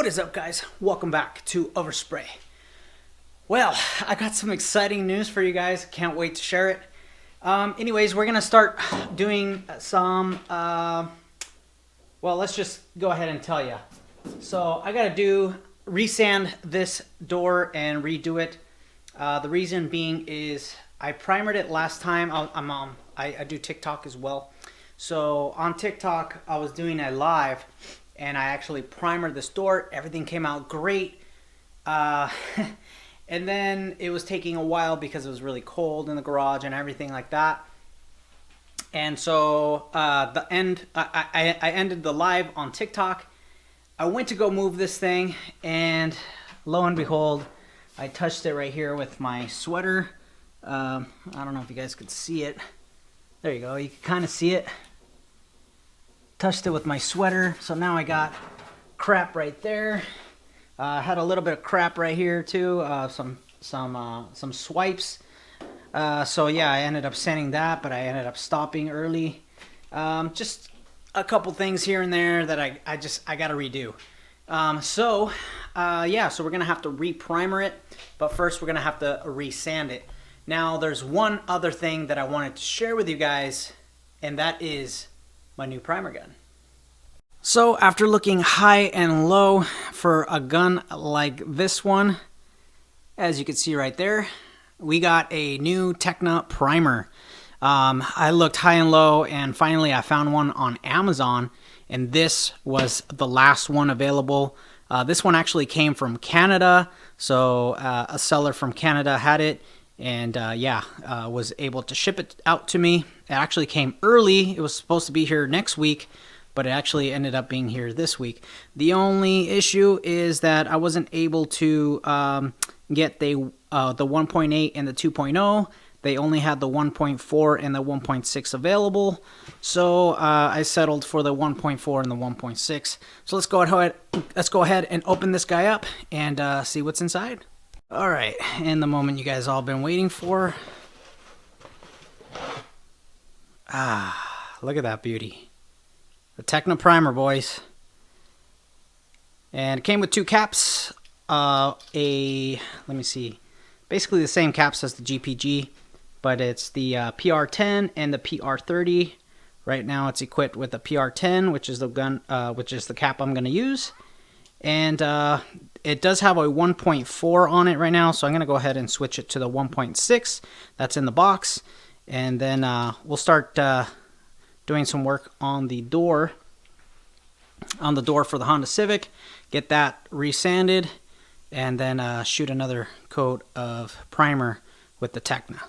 What is up, guys? Welcome back to Overspray. Well, I got some exciting news for you guys. Can't wait to share it. Anyways, we're gonna start doing some well, let's just go ahead and tell you. So I gotta resand this door and redo it. The reason being is I primered it last time. I do TikTok as well. So on TikTok, I was doing a live and I actually primered this door. Everything came out great. And then it was taking a while because it was really cold in the garage and everything like that. And so I ended the live on TikTok. I went to go move this thing, and lo and behold, I touched it right here with my sweater. I don't know if you guys could see it. There you go. You can kind of see it. Touched it with my sweater, so now I got crap right there. I had a little bit of crap right here too. Some swipes. So yeah, I ended up sending that, but I ended up stopping early. Just a couple things here and there that I gotta redo. So we're gonna have to re-primer it, but first we're gonna have to re-sand it. Now there's one other thing that I wanted to share with you guys, and that is my new primer gun. So after looking high and low for a gun like this one, as you can see right there, we got a new Tekna primer. I looked high and low, and finally I found one on Amazon, and this was the last one available. This one actually came from Canada, so a seller from Canada had it, and was able to ship it out to me. It actually came early. It was supposed to be here next week, but it actually ended up being here this week. The only issue is that I wasn't able to get the 1.8 and the 2.0. They only had the 1.4 and the 1.6 available, so I settled for the 1.4 and the 1.6. So let's go ahead and open this guy up and see what's inside. All right, and the moment you guys all been waiting for. Look at that beauty. The Tekna primer, boys. And it came with two caps. Let me see. Basically the same caps as the GPG, but it's the PR10 and the PR30. Right now it's equipped with the PR10, which is the cap I'm going to use. And it does have a 1.4 on it right now, so I'm going to go ahead and switch it to the 1.6 that's in the box. And then we'll start doing some work on the door for the Honda Civic, get that resanded, and then shoot another coat of primer with the Tekna.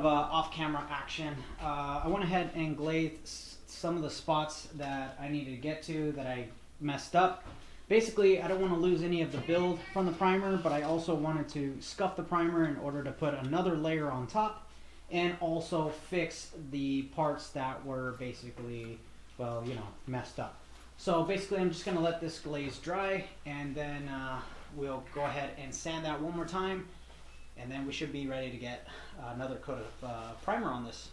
Off-camera action. I went ahead and glazed some of the spots that I needed to get to that I messed up. Basically, I don't want to lose any of the build from the primer, but I also wanted to scuff the primer in order to put another layer on top and also fix the parts that were basically, well, messed up. So basically, I'm just going to let this glaze dry, and then we'll go ahead and sand that one more time. And then we should be ready to get another coat of primer on this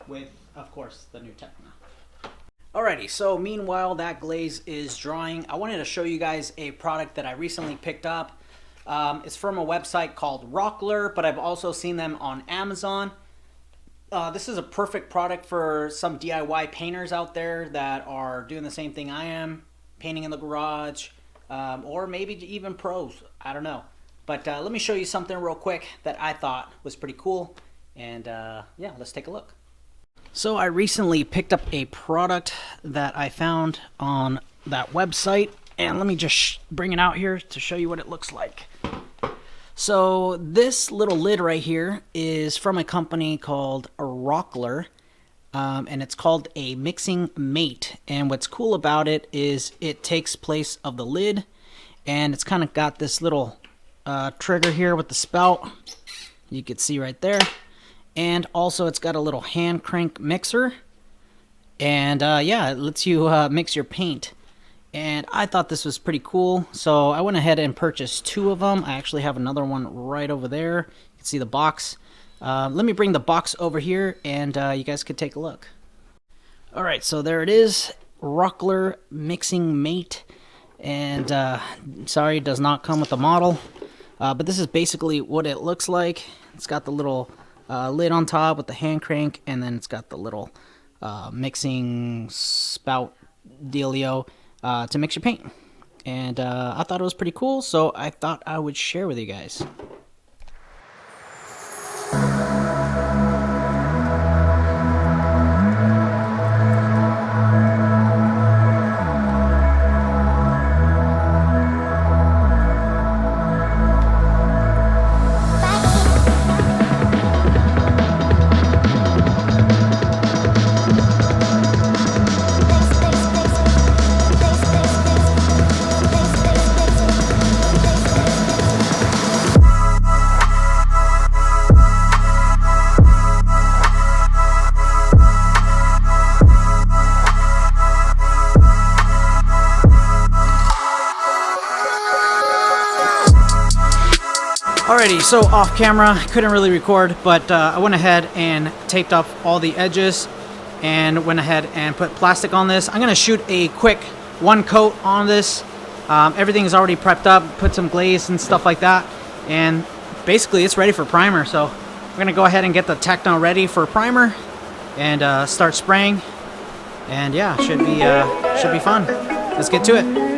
with, of course, the new Tekna. Alrighty, so meanwhile that glaze is drying, I wanted to show you guys a product that I recently picked up. It's from a website called Rockler, but I've also seen them on Amazon. This is a perfect product for some DIY painters out there that are doing the same thing I am, painting in the garage, or maybe even pros, I don't know. But let me show you something real quick that I thought was pretty cool. And let's take a look. So I recently picked up a product that I found on that website. And let me just bring it out here to show you what it looks like. So this little lid right here is from a company called Rockler. and it's called a mixing mate. And what's cool about it is it takes place of the lid, and it's kind of got this little trigger here with the spout. You can see right there. And also it's got a little hand crank mixer. And yeah, it lets you mix your paint. And I thought this was pretty cool, so I went ahead and purchased 2 of them. I actually have another one right over there. You can see the box. Let me bring the box over here, and you guys could take a look. Alright, so there it is. Rockler Mixing Mate. And sorry, it does not come with the model. But this is basically what it looks like. It's got the little lid on top with the hand crank, and then it's got the little mixing spout dealio to mix your paint. And I thought it was pretty cool, so I thought I would share with you guys. Alrighty, so off camera, couldn't really record, but I went ahead and taped up all the edges and went ahead and put plastic on this. I'm gonna shoot a quick 1 coat on this. Everything is already prepped up, put some glaze and stuff like that, and basically it's ready for primer. So we're gonna go ahead and get the Tekna ready for primer and start spraying. And yeah, should be fun. Let's get to it.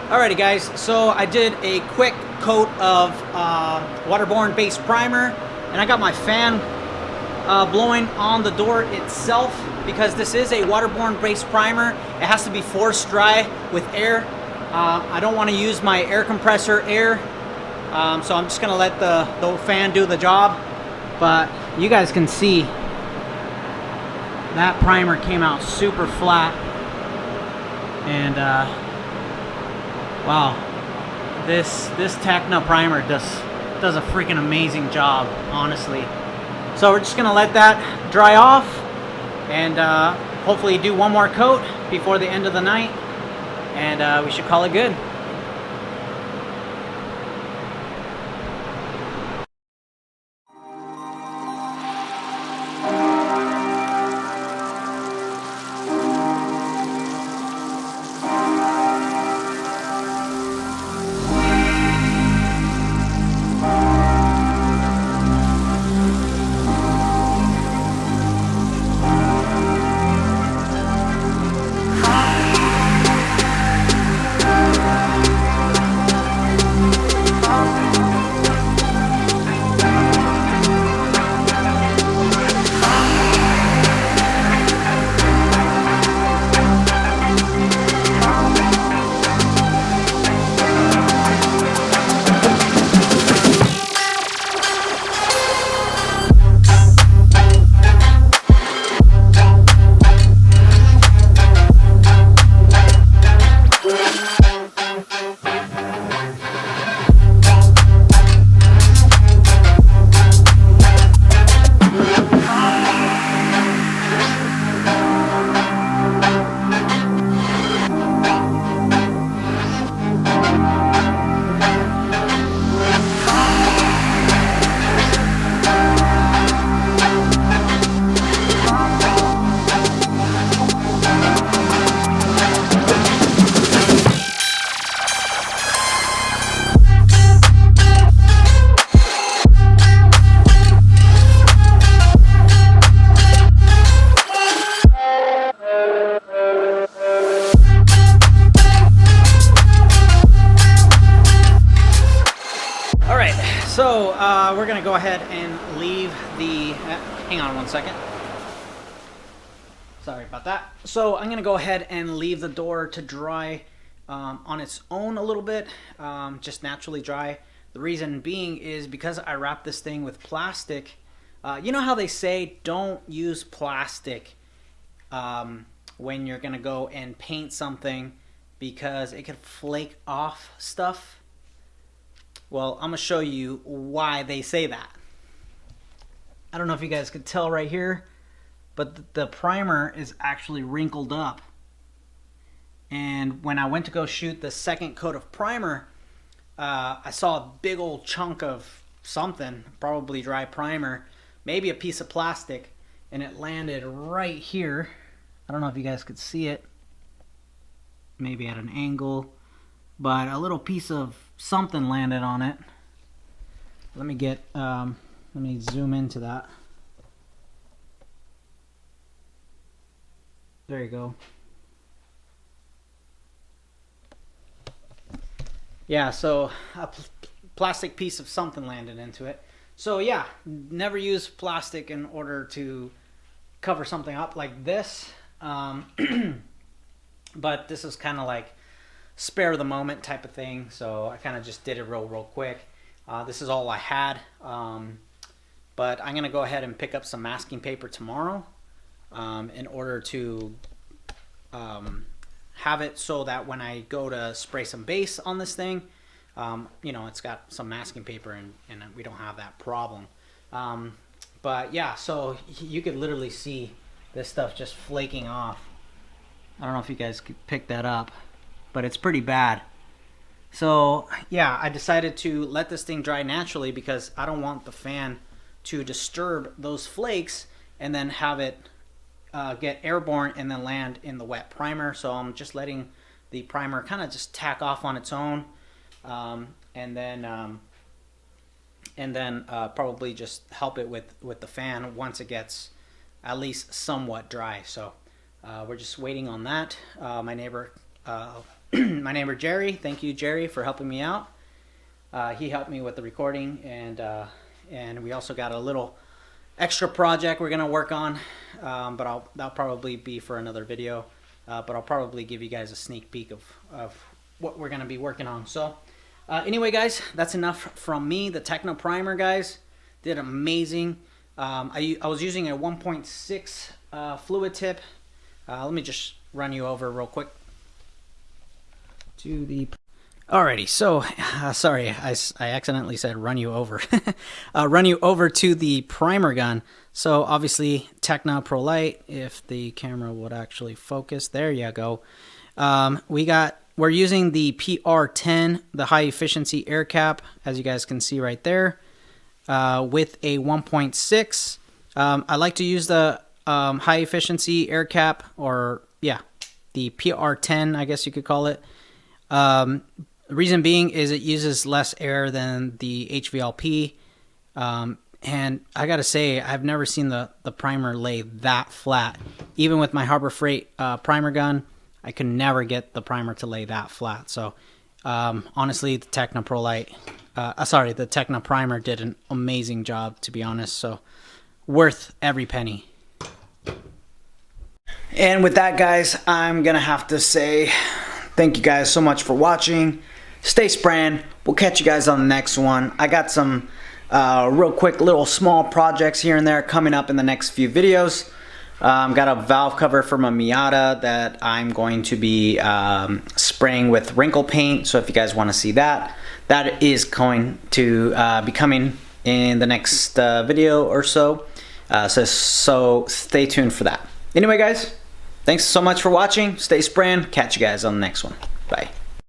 Alrighty guys, so I did a quick coat of waterborne base primer, and I got my fan blowing on the door itself because this is a waterborne base primer. It has to be forced dry with air. I don't want to use my air compressor air, so I'm just gonna let the fan do the job. But you guys can see that primer came out super flat, and wow, this Tekna primer does a freaking amazing job, honestly. So we're just gonna let that dry off, and hopefully do one more coat before the end of the night, and we should call it good. So we're gonna go ahead and leave the, hang on one second. Sorry about that. So I'm gonna go ahead and leave the door to dry on its own a little bit, just naturally dry. The reason being is because I wrapped this thing with plastic. You know how they say don't use plastic when you're gonna go and paint something because it could flake off stuff? Well, I'm gonna show you why they say that. I don't know if you guys could tell right here, but the primer is actually wrinkled up. And when I went to go shoot the second coat of primer, I saw a big old chunk of something, probably dry primer, maybe a piece of plastic, and it landed right here. I don't know if you guys could see it, maybe at an angle, but a little piece of something landed on it. Let me zoom into that. There you go. Yeah, so a plastic piece of something landed into it. So yeah, never use plastic in order to cover something up like this. But this is kind of like spare the moment type of thing. So I kind of just did it real quick. This is all I had. But I'm gonna go ahead and pick up some masking paper tomorrow in order to have it so that when I go to spray some base on this thing, you know, it's got some masking paper and we don't have that problem. But yeah, so you could literally see this stuff just flaking off. I don't know if you guys could pick that up, but it's pretty bad. So yeah, I decided to let this thing dry naturally because I don't want the fan to disturb those flakes and then have it get airborne and then land in the wet primer. So I'm just letting the primer kind of just tack off on its own, and then probably just help it with the fan once it gets at least somewhat dry. So we're just waiting on that. My neighbor my neighbor Jerry, thank you Jerry for helping me out. He helped me with the recording, and we also got a little extra project we're gonna work on, but that'll probably be for another video. But I'll probably give you guys a sneak peek of what we're gonna be working on. So anyway guys, that's enough from me. The Tekna primer, guys, did amazing. I was using a 1.6 fluid tip. Let me just run you over real quick to the... Alrighty, so sorry, I accidentally said run you over. Run you over to the primer gun. So obviously Tekna Pro Light, if the camera would actually focus, there you go. We're using the PR10, the high efficiency air cap, as you guys can see right there, with a 1.6. I like to use the high efficiency air cap, or yeah, the PR10, I guess you could call it. The reason being is it uses less air than the HVLP, and I gotta say, I've never seen the primer lay that flat. Even with my Harbor Freight primer gun, I could never get the primer to lay that flat. So honestly, the Tekna Pro Light, the Tekna primer did an amazing job, to be honest. So worth every penny. And with that, guys, I'm gonna have to say thank you guys so much for watching. Stay spraying. We'll catch you guys on the next one. I got some real quick little small projects here and there coming up in the next few videos. Got a valve cover for my Miata that I'm going to be spraying with wrinkle paint. So if you guys want to see that, that is going to be coming in the next video or so. So stay tuned for that. Anyway, guys, thanks so much for watching. Stay spraying. Catch you guys on the next one. Bye.